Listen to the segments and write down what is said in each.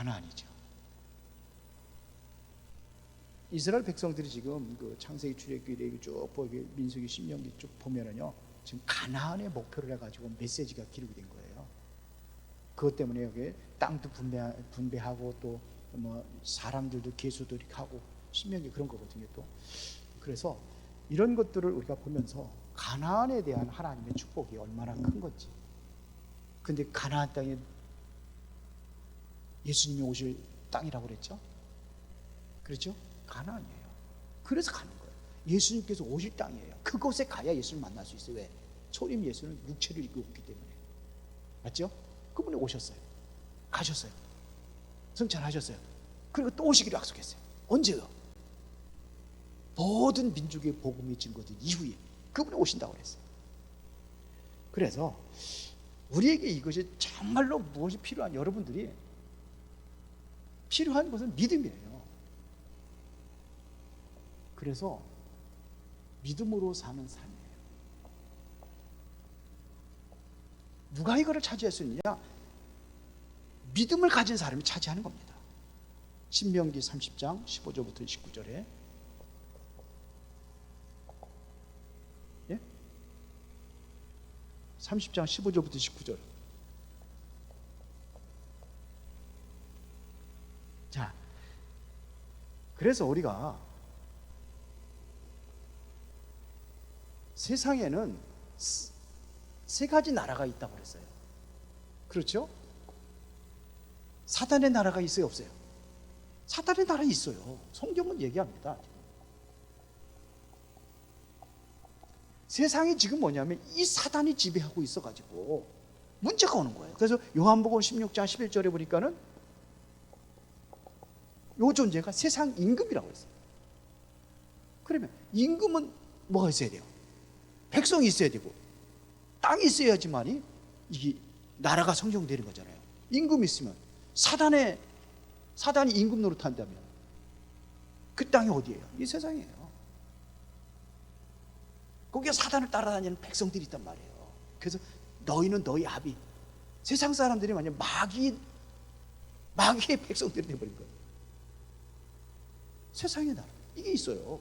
가나안이죠. 이스라엘 백성들이 지금 그 창세기, 출애굽기, 레위기 쭉 보기, 민수기, 신명기 쭉 보면은요, 지금 가나안의 목표를 해가지고 메시지가 기록이 된 거예요. 그것 때문에 여기 땅도 분배하고 또 뭐 사람들도 계수들이 하고 신명기 그런 거거든요. 또 그래서 이런 것들을 우리가 보면서 가나안에 대한 하나님의 축복이 얼마나 큰 건지. 근데 가나안 땅에 예수님이 오실 땅이라고 그랬죠? 그렇죠? 가나안이에요. 그래서 가는 거예요. 예수님께서 오실 땅이에요. 그곳에 가야 예수를 만날 수 있어요. 왜? 초림 예수는 육체를 입고 왔기 때문에. 맞죠? 그분이 오셨어요. 가셨어요. 승천하셨어요. 그리고 또 오시기로 약속했어요. 언제요? 모든 민족의 복음이 증거된 이후에 그분이 오신다고 그랬어요. 그래서 우리에게 이것이 정말로 무엇이 필요한, 여러분들이 필요한 것은 믿음이에요. 그래서 믿음으로 사는 삶이에요. 누가 이거를 차지할 수 있느냐? 믿음을 가진 사람이 차지하는 겁니다. 신명기 30장 15절부터 19절에 예? 30장 15절부터 19절. 자, 그래서 우리가 세상에는 세 가지 나라가 있다고 그랬어요. 그렇죠? 사단의 나라가 있어요, 없어요? 사단의 나라 있어요. 성경은 얘기합니다. 세상이 지금 뭐냐면 이 사단이 지배하고 있어가지고 문제가 오는 거예요. 그래서 요한복음 16장 11절에 보니까는 요 존재가 세상 임금이라고 했어요. 그러면 임금은 뭐가 있어야 돼요? 백성이 있어야 되고 땅이 있어야지만이 이게 나라가 성정되는 거잖아요. 임금이 있으면 사단이 임금 노릇한다면 그 땅이 어디예요? 이 세상이에요. 거기에 사단을 따라다니는 백성들이 있단 말이에요. 그래서 너희는 너희 아비, 세상 사람들이 만약 마귀의 백성들이 되어버린 거예요. 세상의 나라, 이게 있어요.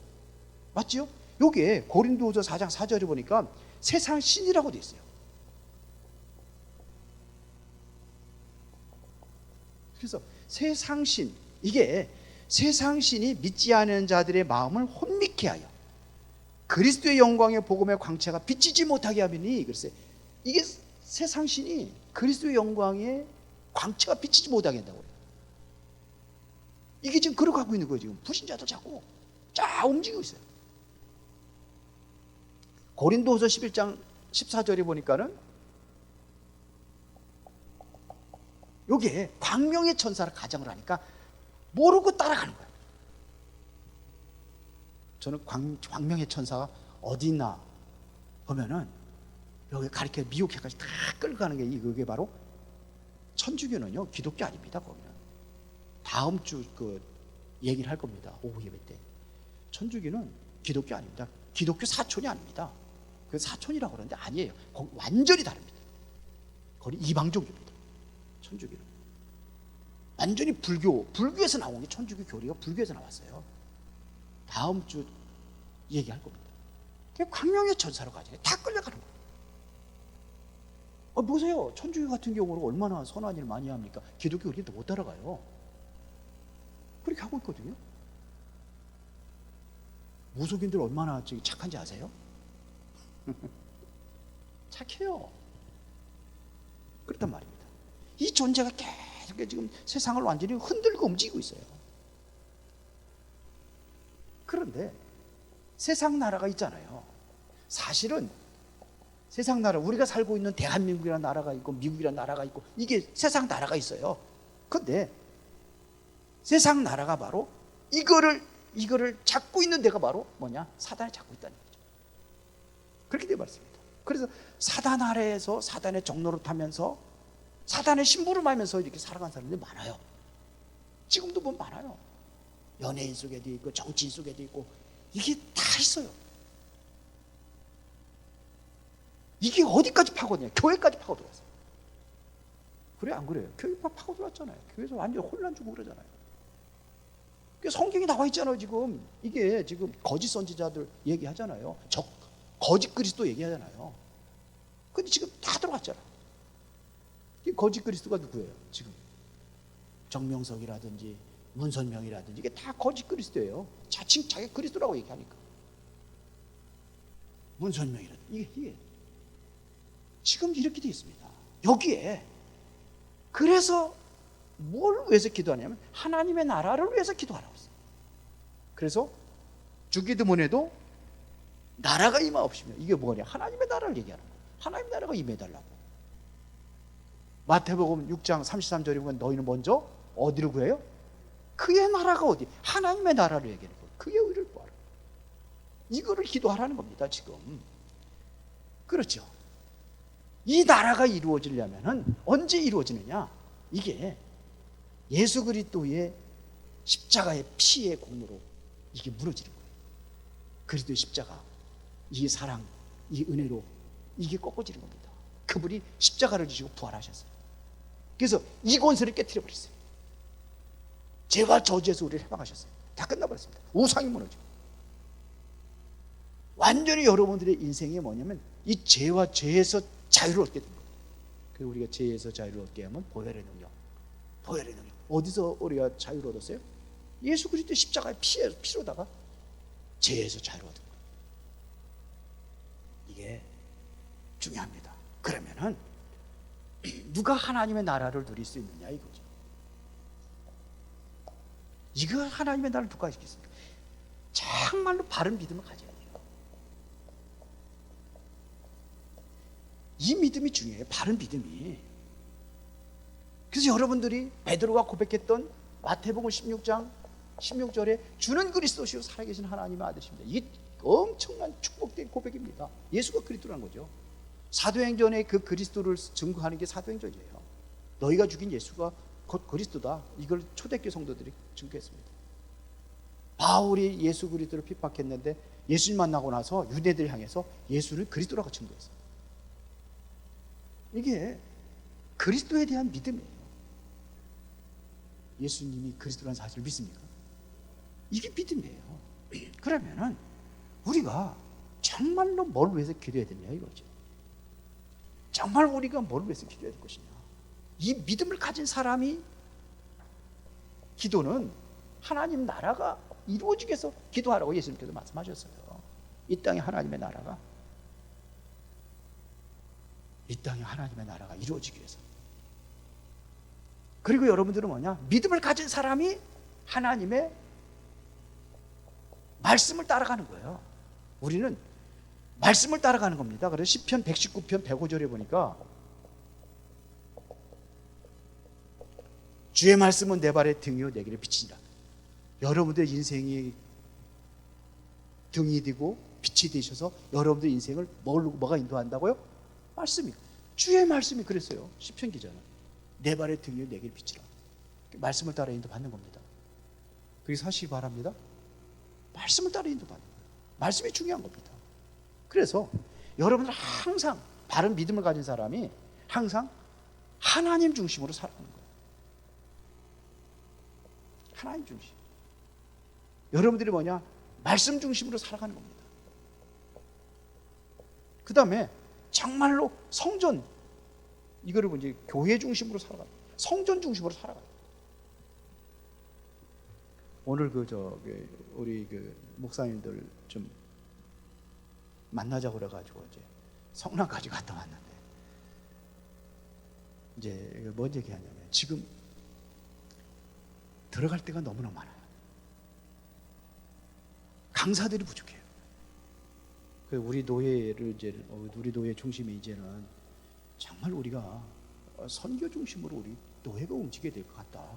맞지요? 여기에 고린도후서 4장 4절에 보니까 세상 신이라고 되어 있어요. 그래서 세상 신, 이게 세상 신이 믿지 않은 자들의 마음을 혼미케 하여 그리스도의 영광의 복음의 광채가 비치지 못하게 하리니, 글쎄 이게 세상 신이 그리스도의 영광의 광채가 비치지 못하게 한다고 그래요. 이게 지금 그러고 있는 거예요. 지금 불신자들 자꾸 쫙 움직이고 있어요. 고린도후서 11장 14절에 보니까는 여기에 광명의 천사를 가정을 하니까 모르고 따라가는 거예요. 저는 광명의 천사가 어디 있나 보면은 여기 가리켜 미혹해까지 다 끌고 가는 게 이게 바로 천주교는요 기독교 아닙니다. 거기는 다음 주 그 얘기를 할 겁니다. 오후 예배 때. 천주교는 기독교 아닙니다. 기독교 사촌이 아닙니다. 그 사촌이라고 그러는데 아니에요. 거기 완전히 다릅니다. 거기 이방 종교입니다. 천주교는 완전히 불교에서 나온 게 천주교 교리가 불교에서 나왔어요. 다음 주 얘기할 겁니다. 광명의 천사로 가죠. 다 끌려가는 거예요. 보세요. 천주교 같은 경우는 얼마나 선한 일 많이 합니까? 기독교 우리도 못 따라가요. 그렇게 하고 있거든요. 무속인들 얼마나 착한지 아세요? 착해요. 그렇단 말입니다. 이 존재가 계속 지금 세상을 완전히 흔들고 움직이고 있어요. 그런데 세상 나라가 있잖아요. 사실은 세상 나라, 우리가 살고 있는 대한민국이라는 나라가 있고 미국이라는 나라가 있고 이게 세상 나라가 있어요. 그런데 세상 나라가 바로 이거를 잡고 있는 데가 바로 뭐냐? 사단이 잡고 있다는 거죠. 그렇게 되어 말씀입니다. 그래서 사단 아래에서 사단의 종로를 타면서 사단의 신부를 말면서 이렇게 살아간 사람들이 많아요. 지금도 보면 많아요. 연예인 속에도 있고 정치인 속에도 있고 이게 다 있어요. 이게 어디까지 파고드냐? 교회까지 파고들었어요. 그래 안 그래요? 교회파 파고들었잖아요. 교회에서 완전 혼란 주고 그러잖아요. 성경이 나와 있잖아요. 지금 이게 지금 거짓 선지자들 얘기하잖아요. 거짓 그리스도 얘기하잖아요. 근데 지금 다 들어갔잖아요. 이 거짓 그리스도가 누구예요? 지금 정명석이라든지 문선명이라든지 이게 다 거짓 그리스도예요. 자칭 자기 그리스도라고 얘기하니까. 문선명이라든지 이게 지금 이렇게 되어 있습니다. 여기에 그래서 뭘 위해서 기도하냐면 하나님의 나라를 위해서 기도하라고 했어요. 그래서 주기도문에도 나라가 임하옵시며, 이게 뭐냐? 하나님의 나라를 얘기하는 거예요. 하나님의 나라가 임해달라고. 마태복음 6장 33절에 보면 너희는 먼저 어디를 구해요? 그의 나라가 어디? 하나님의 나라를 얘기하는 거예요. 그의 의를 구하라. 이거를 기도하라는 겁니다. 지금. 그렇죠. 이 나라가 이루어지려면 언제 이루어지느냐? 이게 예수 그리스도의 십자가의 피의 공로로 이게 무너지는 거예요. 그리스도의 십자가, 이 사랑, 이 은혜로 이게 꺾어지는 겁니다. 그분이 십자가를 지시고 부활하셨어요. 그래서 이 권세를 깨뜨려 버렸어요. 죄와 저주에서 우리를 해방하셨어요. 다 끝나버렸습니다. 우상이 무너지고. 완전히 여러분들의 인생이 뭐냐면 이 죄와 죄에서 자유를 얻게 된 거예요. 그리고 우리가 죄에서 자유를 얻게 하면 보혈의 능력. 보혈의 능력. 어디서 우리가 자유를 얻었어요? 예수 그리스도의 십자가의 피로다가 죄에서 자유를 얻은 거예요. 이게 중요합니다. 그러면은 누가 하나님의 나라를 누릴 수 있느냐 이거죠. 이거 하나님의 나라를 누가 있겠습니까? 정말로 바른 믿음을 가져야 돼요. 이 믿음이 중요해요. 바른 믿음이. 그래서 여러분들이 베드로가 고백했던 마태복음 16장 16절에 주는 그리스도시요 살아계신 하나님의 아들이십니다. 이게 엄청난 축복된 고백입니다. 예수가 그리스도라는 거죠. 사도행전에 그 그리스도를 증거하는 게 사도행전이에요. 너희가 죽인 예수가 곧 그리스도다. 이걸 초대교회 성도들이 증거했습니다. 바울이 예수 그리스도를 핍박했는데 예수님 만나고 나서 유대들 향해서 예수를 그리스도라고 증거했어요. 이게 그리스도에 대한 믿음이에요. 예수님이 그리스도라는 사실을 믿습니까? 이게 믿음이에요. 그러면은 우리가 정말로 뭘 위해서 기도해야 되냐 이거죠. 정말 우리가 뭘 위해서 기도해야 될 것이냐. 이 믿음을 가진 사람이 기도는 하나님 나라가 이루어지기 위해서 기도하라고 예수님께서 말씀하셨어요. 이 땅에 하나님의 나라가 이루어지기 위해서. 그리고 여러분들은 뭐냐? 믿음을 가진 사람이 하나님의 말씀을 따라가는 거예요. 우리는 말씀을 따라가는 겁니다. 그래서 시편 119편 105절에 보니까 주의 말씀은 내 발의 등이요 내 길의 빛이니라. 여러분들의 인생이 등이 되고 빛이 되셔서 여러분들의 인생을 뭐가 인도한다고요? 말씀이. 주의 말씀이 그랬어요. 시편 기자는 내 발의 등이요 내 길의 빛이라. 말씀을 따라 인도받는 겁니다. 그게 사시기 바랍니다. 말씀을 따라 인도받는 거예요. 말씀이 중요한 겁니다. 그래서 여러분들 항상 바른 믿음을 가진 사람이 항상 하나님 중심으로 살아가는 거예요. 하나님 중심. 여러분들이 뭐냐? 말씀 중심으로 살아가는 겁니다. 그 다음에 정말로 성전, 이거를 이제 교회 중심으로 살아가요. 성전 중심으로 살아가요. 오늘 우리 목사님들 좀 만나자고 그래가지고 이제 성남까지 갔다 왔는데 이제 뭔 얘기하냐면 지금 들어갈 데가 너무나 많아요. 강사들이 부족해요. 우리 노예를 우리 노예 중심이 이제는 정말 우리가 선교 중심으로 우리 노예가 움직여야 될 것 같다.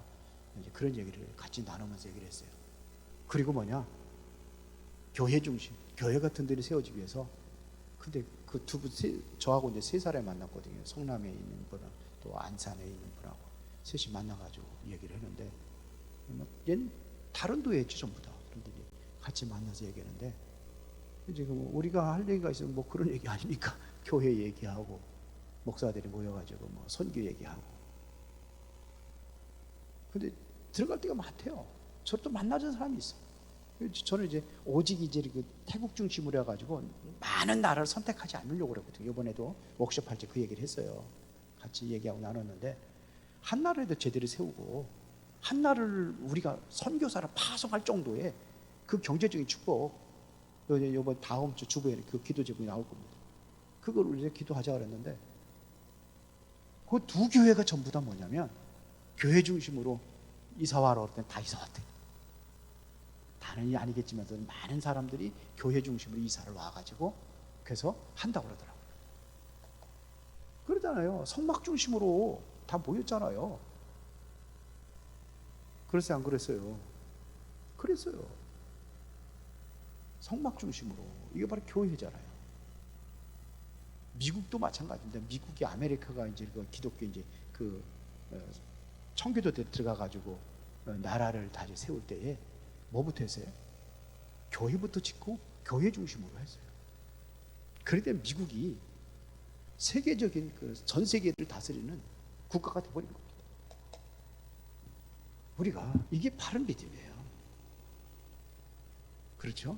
이제 그런 얘기를 같이 나누면서 얘기를 했어요. 그리고 뭐냐? 교회 중심, 교회 같은 데를 세워지기 위해서. 근데 그 저하고 이제 세 사람이 만났거든요. 성남에 있는 분하고 또 안산에 있는 분하고 셋이 만나가지고 얘기를 했는데, 얘는 다른 도예였지 전부 다. 그런데 같이 만나서 얘기했는데, 이제 우리가 할 얘기가 있으면 뭐 그런 얘기 아니니까 교회 얘기하고 목사들이 모여가지고 뭐 선교 얘기하고 근데 들어갈 때가 많대요. 저도 만나는 사람이 있어요. 저는 이제 오직 이제 그 태국 중심으로 해가지고 많은 나라를 선택하지 않으려고 그랬거든요. 이번에도 워크숍 할 때 그 얘기를 했어요. 같이 얘기하고 나눴는데 한 나라에도 제대로 세우고 한 나라를 우리가 선교사를 파송할 정도의 그 경제적인 축복, 이번 다음 주 주부에 그 기도 제목이 나올 겁니다. 그걸 우리가 기도하자 그랬는데 그 두 교회가 전부 다 뭐냐면 교회 중심으로 이사와라 그럴 땐 다 이사 왔대. 다는 아니겠지만 많은 사람들이 교회 중심으로 이사를 와가지고 그래서 한다고 그러더라고요. 그러잖아요. 성막 중심으로 다 모였잖아요. 그랬어요, 안 그랬어요? 그랬어요. 성막 중심으로. 이게 바로 교회잖아요. 미국도 마찬가지인데, 미국이 아메리카가 이제 그 기독교 이제 그 청교도 때 들어가가지고 나라를 다시 세울 때에 뭐부터 했어요? 교회부터 짓고 교회 중심으로 했어요. 그럴 때 미국이 세계적인 그 전 세계를 다스리는 국가가 되어버린 겁니다. 우리가 이게 바른 믿음이에요. 그렇죠?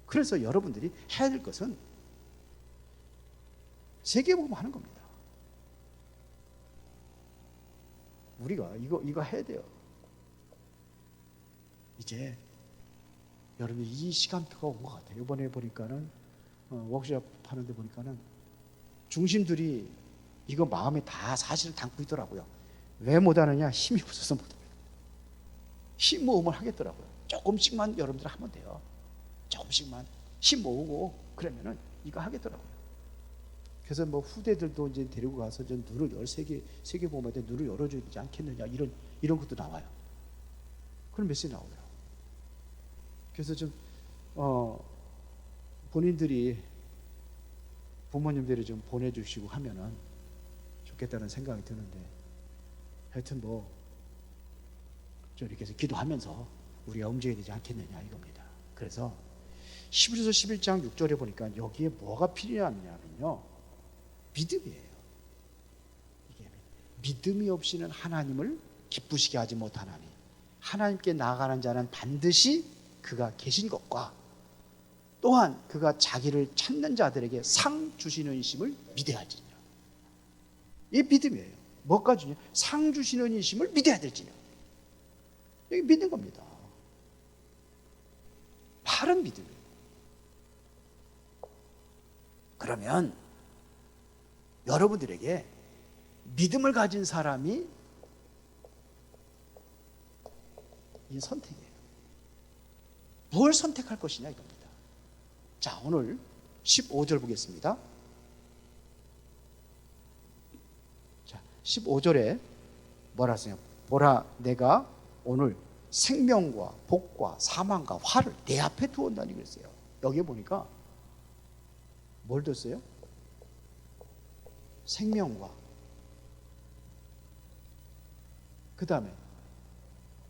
그래서 여러분들이 해야 될 것은 세계복음 하는 겁니다. 우리가 이거 해야 돼요. 이제 여러분 이 시간표가 온 것 같아요. 이번에 보니까는 워크숍 하는데 보니까는 중심들이 이거 마음에 다 사실을 담고 있더라고요. 왜 못하느냐? 힘이 없어서 못합니다. 힘 모음을 하겠더라고요. 조금씩만 여러분들 하면 돼요. 조금씩만 힘 모으고 그러면은 이거 하겠더라고요. 그래서 뭐 후대들도 이제 데리고 가서 전 눈을 세계 보험에 눈을 열어줘야 되지 않겠느냐 이런 것도 나와요. 그런 메시지 나오요. 그래서 좀 본인들이 부모님들이 좀 보내주시고 하면은 좋겠다는 생각이 드는데 하여튼 뭐 좀 이렇게 해서 기도하면서 우리가 움직여야 되지 않겠느냐 이겁니다. 그래서 히브리서 11장 6절에 보니까 여기에 뭐가 필요하냐면요, 믿음이에요. 이게 믿음이 없이는 하나님을 기쁘시게 하지 못하나니 하나님께 나아가는 자는 반드시 그가 계신 것과 또한 그가 자기를 찾는 자들에게 상 주시는 이심을 믿어야 할지니라. 이게 믿음이에요. 뭐까지냐? 상 주시는 이심을 믿어야 될지니라. 여기 믿는 겁니다. 바른 믿음이에요. 그러면 여러분들에게 믿음을 가진 사람이 이 선택이에요. 뭘 선택할 것이냐 이겁니다. 자, 오늘 15절 보겠습니다. 자, 15절에 뭐라 하세요? 보라, 내가 오늘 생명과 복과 사망과 화를 내 앞에 두었다니 그랬어요. 여기에 보니까 뭘 뒀어요? 생명과 그 다음에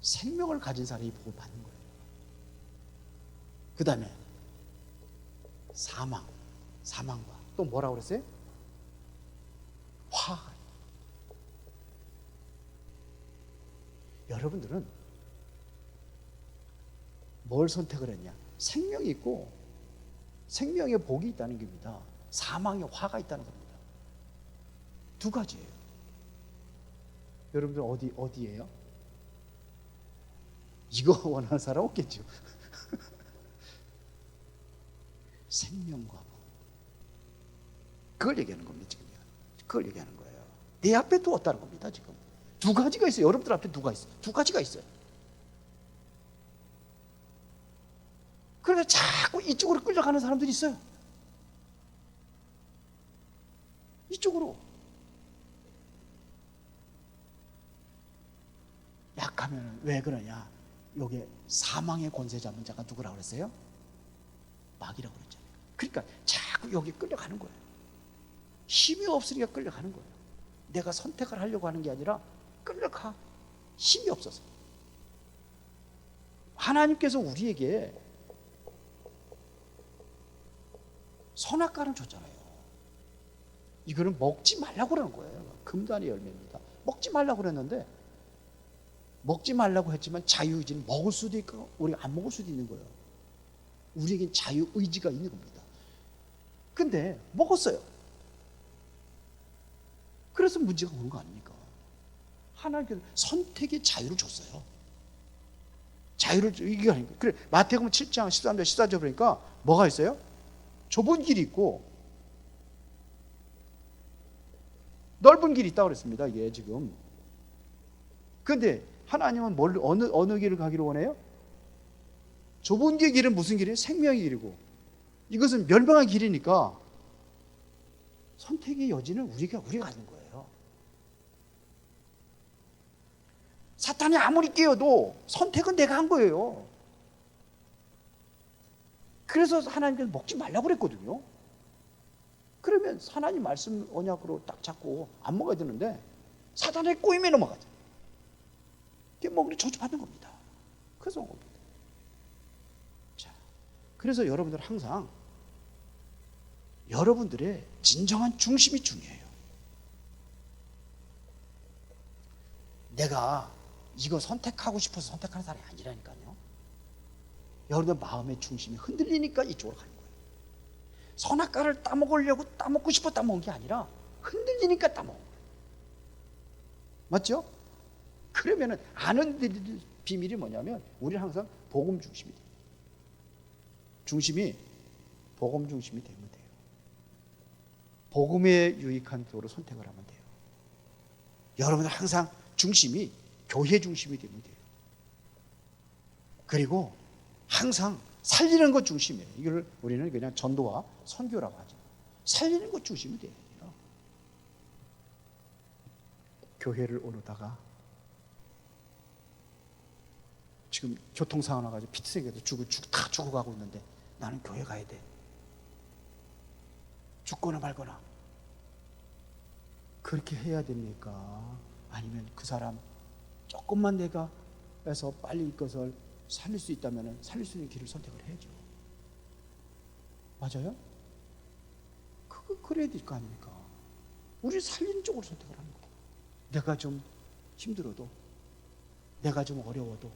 생명을 가진 사람이 복을 받는 거예요. 그 다음에 사망과 또 뭐라고 그랬어요? 화. 여러분들은 뭘 선택을 했냐? 생명이 있고 생명의 복이 있다는 겁니다. 사망의 화가 있다는 겁니다. 두 가지예요. 여러분들 어디예요? 이거 원하는 사람 없겠죠. 생명과 복. 그걸 얘기하는 겁니다. 지금 그걸 얘기하는 거예요. 내 앞에 두었다는 겁니다. 지금 두 가지가 있어요. 여러분들 앞에 두 가지가 있어요. 그래서 자꾸 이쪽으로 끌려가는 사람들이 있어요. 이쪽으로. 약하면 왜 그러냐? 요게 사망의 권세 잡는 자가 누구라고 그랬어요? 마귀라고 그랬잖아요. 그러니까 자꾸 여기 끌려가는 거예요. 힘이 없으니까 끌려가는 거예요. 내가 선택을 하려고 하는 게 아니라 끌려가. 힘이 없어서. 하나님께서 우리에게 선악과를 줬잖아요. 이거는 먹지 말라고 그러는 거예요. 금단의 열매입니다. 먹지 말라고 그랬는데 먹지 말라고 했지만 자유의지는 먹을 수도 있고 우리가 안 먹을 수도 있는 거예요. 우리에겐 자유의지가 있는 겁니다. 근데 먹었어요. 그래서 문제가 오는 거 아닙니까? 하나님께서 선택의 자유를 줬어요. 자유를, 이게 아닙니까? 그래, 마태복음 7장 13절 14절 보니까 뭐가 있어요? 좁은 길이 있고 넓은 길이 있다고 그랬습니다. 이게 지금. 근데 하나님은 어느 길을 가기를 원해요? 좁은 길은 무슨 길이에요? 생명의 길이고, 이것은 멸망의 길이니까 선택의 여지는 우리가 갖는 거예요. 사탄이 아무리 깨어도 선택은 내가 한 거예요. 그래서 하나님께서 먹지 말라고 그랬거든요. 그러면 하나님 말씀 언약으로 딱 잡고 안 먹어야 되는데 사탄의 꼬임에 넘어가죠. 이게 먹으니 저주받는 겁니다. 그래서 먹는 겁니다. 자, 그래서 여러분들 항상 여러분들의 진정한 중심이 중요해요. 내가 이거 선택하고 싶어서 선택하는 사람이 아니라니까요. 여러분들 마음의 중심이 흔들리니까 이쪽으로 가는 거예요. 선악과를 따먹고 싶어 따먹은 게 아니라 흔들리니까 따먹은 거예요. 맞죠? 그러면은 아는 비밀이 뭐냐면 우리는 항상 복음 중심이 돼요. 복음 중심이 되면 돼요. 복음에 유익한 쪽으로 선택을 하면 돼요. 여러분들 항상 중심이 교회 중심이 되면 돼요. 그리고 항상 살리는 것 중심이에요. 이걸 우리는 그냥 전도와 선교라고 하죠. 살리는 것 중심이 돼요. 교회를 오르다가 지금 교통사고 나가지고 피트색에도 다 죽어가고 있는데 나는 교회 가야 돼. 죽거나 말거나. 그렇게 해야 됩니까? 아니면 그 사람 조금만 내가 해서 빨리 이것을 살릴 수 있다면 살릴 수 있는 길을 선택을 해야죠. 맞아요? 그래야 될 거 아닙니까? 우리 살리는 쪽으로 선택을 하는 거예요. 내가 좀 힘들어도, 내가 좀 어려워도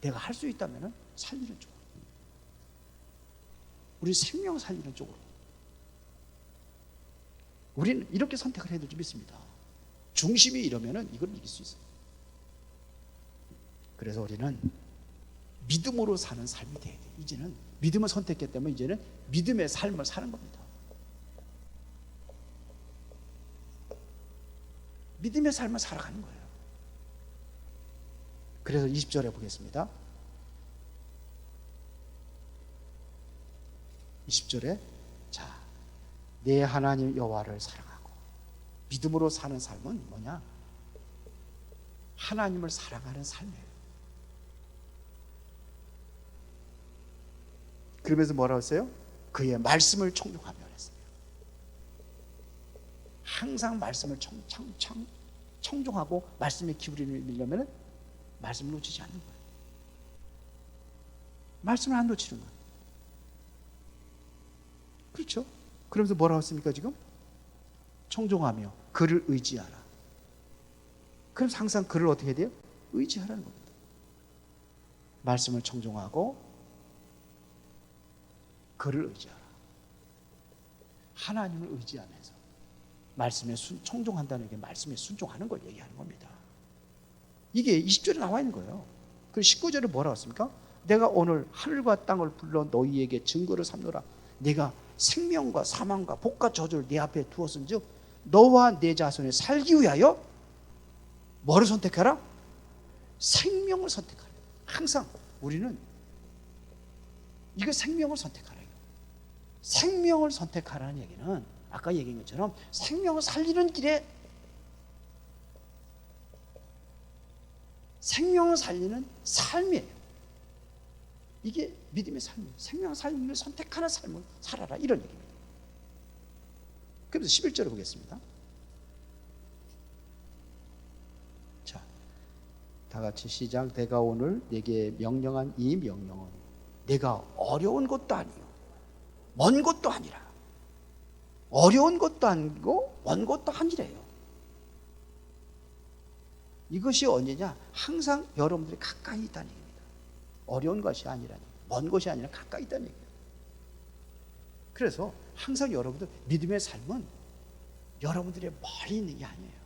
내가 할 수 있다면 살리는 쪽으로, 우리 생명 살리는 쪽으로 우리는 이렇게 선택을 해도 좀 있습니다. 중심이 이러면 이걸 이길 수 있어요. 그래서 우리는 믿음으로 사는 삶이 돼야 돼요. 이제는 믿음을 선택했기 때문에 이제는 믿음의 삶을 사는 겁니다. 믿음의 삶을 살아가는 거예요. 그래서 20절에 보겠습니다. 20절에 자, 내 하나님 여호와를 사랑하고 믿음으로 사는 삶은 뭐냐? 하나님을 사랑하는 삶이에요. 그러면서 뭐라고 했어요? 그의 말씀을 청종하며 했어요. 항상 말씀을 청종하고 말씀에 기울이려면 말씀을 놓치지 않는 거예요. 말씀을 안 놓치는 거예요. 그렇죠? 그러면서 뭐라고 했습니까 지금? 청종하며 그를 의지하라. 그럼 항상 그를 어떻게 해야 돼요? 의지하라는 겁니다. 말씀을 청종하고 그를 의지하라. 하나님을 의지하면서 말씀에 청종한다는 게 말씀에 순종하는 걸 얘기하는 겁니다. 이게 20절에 나와 있는 거예요. 그리고 19절에 뭐라고 했습니까? 내가 오늘 하늘과 땅을 불러 너희에게 증거를 삼노라. 내가 생명과 사망과 복과 저주를 네 앞에 두었은즉 너와 내 자손이 살기 위하여 뭐를 선택하라? 생명을 선택하라. 항상 우리는 이거 생명을 선택하라. 생명을 선택하라는 얘기는 아까 얘기한 것처럼 생명을 살리는 길에 생명을 살리는 삶이에요. 이게 믿음의 삶이에요. 생명을 살리는 선택하는 삶을 살아라, 이런 얘기입니다. 그래서 11절을 보겠습니다. 자, 다 같이 시작. 내가 오늘 내게 명령한 이 명령은 내가 어려운 것도 아니요 먼 것도 아니라, 어려운 것도 아니고 먼 것도 아니래요. 이것이 언제냐? 항상 여러분들이 가까이 있다는 얘기입니다. 어려운 것이 아니라니, 먼 것이 아니라 가까이 있다는 얘기예요. 그래서 항상 여러분들 믿음의 삶은 여러분들의 멀리 있는 게 아니에요.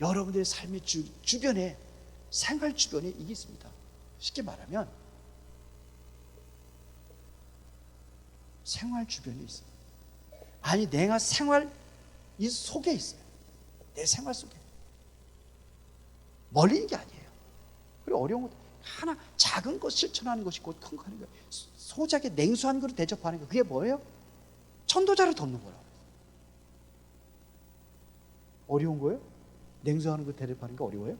여러분들의 삶의 주변에, 생활 주변에 이게 있습니다. 쉽게 말하면 생활 주변에 있어요. 아니, 내가 생활 이 속에 있어요. 내 생활 속에. 멀리 있는 게 아니에요. 그리고 어려운 것 하나, 작은 것 실천하는 것이 곧 큰 거 하는 거예요. 소작에 냉수한 거로 대접하는 거, 그게 뭐예요? 천도자를 돕는 거라고. 어려운 거예요? 냉수하는 거 대접하는 게 어려워요?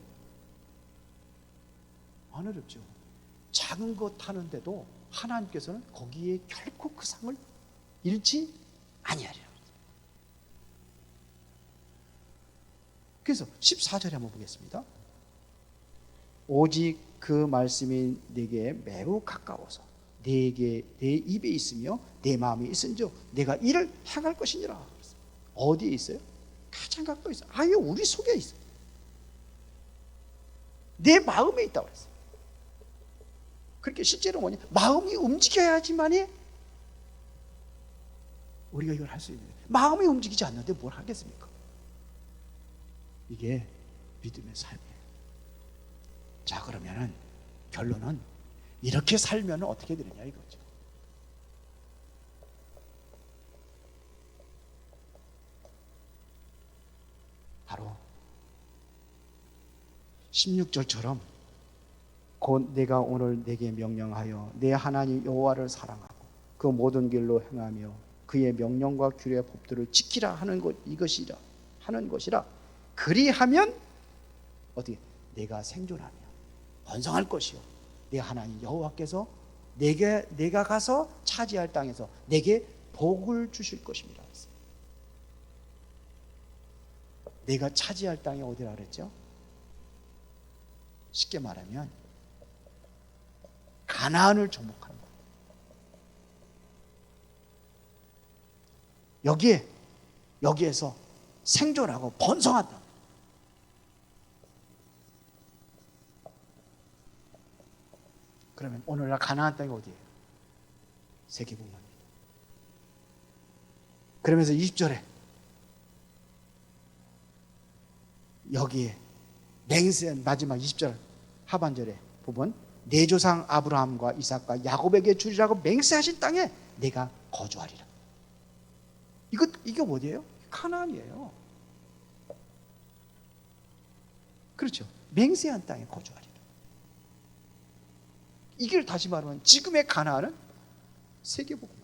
안 어렵죠. 작은 것 하는데도 하나님께서는 거기에 결코 그 상을 잃지 아니하리라. 그래서 14절에 한번 보겠습니다. 오직 그 말씀이 내게 매우 가까워서 내게 내 입에 있으며 내 마음에 있은즉 내가 이를 행할 것이니라. 어디에 있어요? 가장 가까이 있어요. 아예 우리 속에 있어요. 내 마음에 있다고 그랬어요. 그렇게 실제로 뭐냐? 마음이 움직여야지만이 우리가 이걸 할 수 있는 거예요. 마음이 움직이지 않는데 뭘 하겠습니까? 이게 믿음의 삶이에요. 자, 그러면은 결론은 이렇게 살면 어떻게 되느냐 이거죠. 바로 16절처럼 곧 내가 오늘 내게 명령하여 내 하나님 여호와를 사랑하고 그 모든 길로 행하며 그의 명령과 규례 법들을 지키라 하는 것, 이것이라 하는 것이라. 그리하면 어떻게? 내가 생존하며 번성할 것이요 내 하나님 여호와께서 내가 가서 차지할 땅에서 내게 복을 주실 것입니다. 내가 차지할 땅이 어디라 그랬죠? 쉽게 말하면 가나안을 정복하는 거예요. 여기에서 생존하고 번성한다. 그러면 오늘날 가나안 땅이 어디예요? 세계복음입니다. 그러면서 20절에 여기에 맹세한 마지막 20절 하반절에 부분 내 조상 아브라함과 이삭과 야곱에게 주리라고 맹세하신 땅에 내가 거주하리라. 이거 어디예요? 가나안이에요. 그렇죠. 맹세한 땅에 거주하리라. 이걸 다시 말하면 지금의 가나안은 세계복음.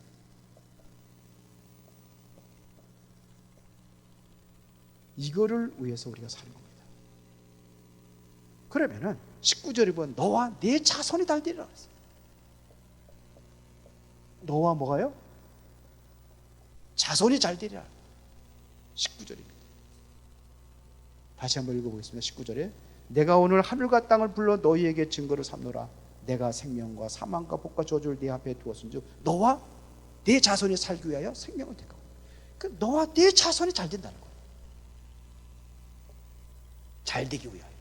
이거를 위해서 우리가 사는 겁니다. 그러면은 19절에 보면 너와 내 자손이 잘 되리라 그랬어요. 너와 뭐가요? 자손이 잘 되리라. 19절입니다. 다시 한번 읽어보겠습니다. 19절에 내가 오늘 하늘과 땅을 불러 너희에게 증거를 삼노라. 내가 생명과 사망과 복과 저주를 네 앞에 두었은즉 너와 내 자손이 살기 위하여 생명을 택하고. 그 너와 내 자손이 잘 된다는 거예요. 잘 되기 위하여.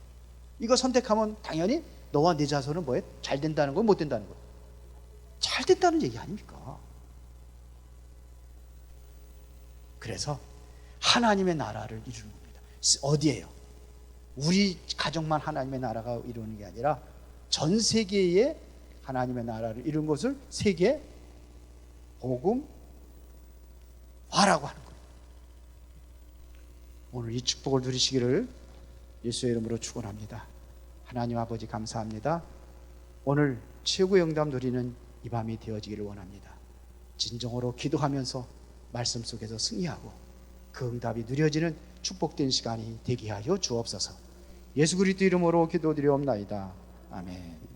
이거 선택하면 당연히 너와 네 자손은 뭐예요? 잘 된다는 거예요? 못 된다는 거예요? 잘 된다는 얘기 아닙니까? 그래서 하나님의 나라를 이루는 겁니다. 어디예요? 우리 가정만 하나님의 나라가 이루는 게 아니라 전 세계에 하나님의 나라를 이룬 것을 세계 복음화라고 하는 거예요. 오늘 이 축복을 누리시기를 예수의 이름으로 축원합니다. 하나님 아버지 감사합니다. 오늘 최고의 응답 누리는 이 밤이 되어지기를 원합니다. 진정으로 기도하면서 말씀 속에서 승리하고 그 응답이 누려지는 축복된 시간이 되게 하여 주옵소서. 예수 그리스도 이름으로 기도드리옵나이다. 아멘.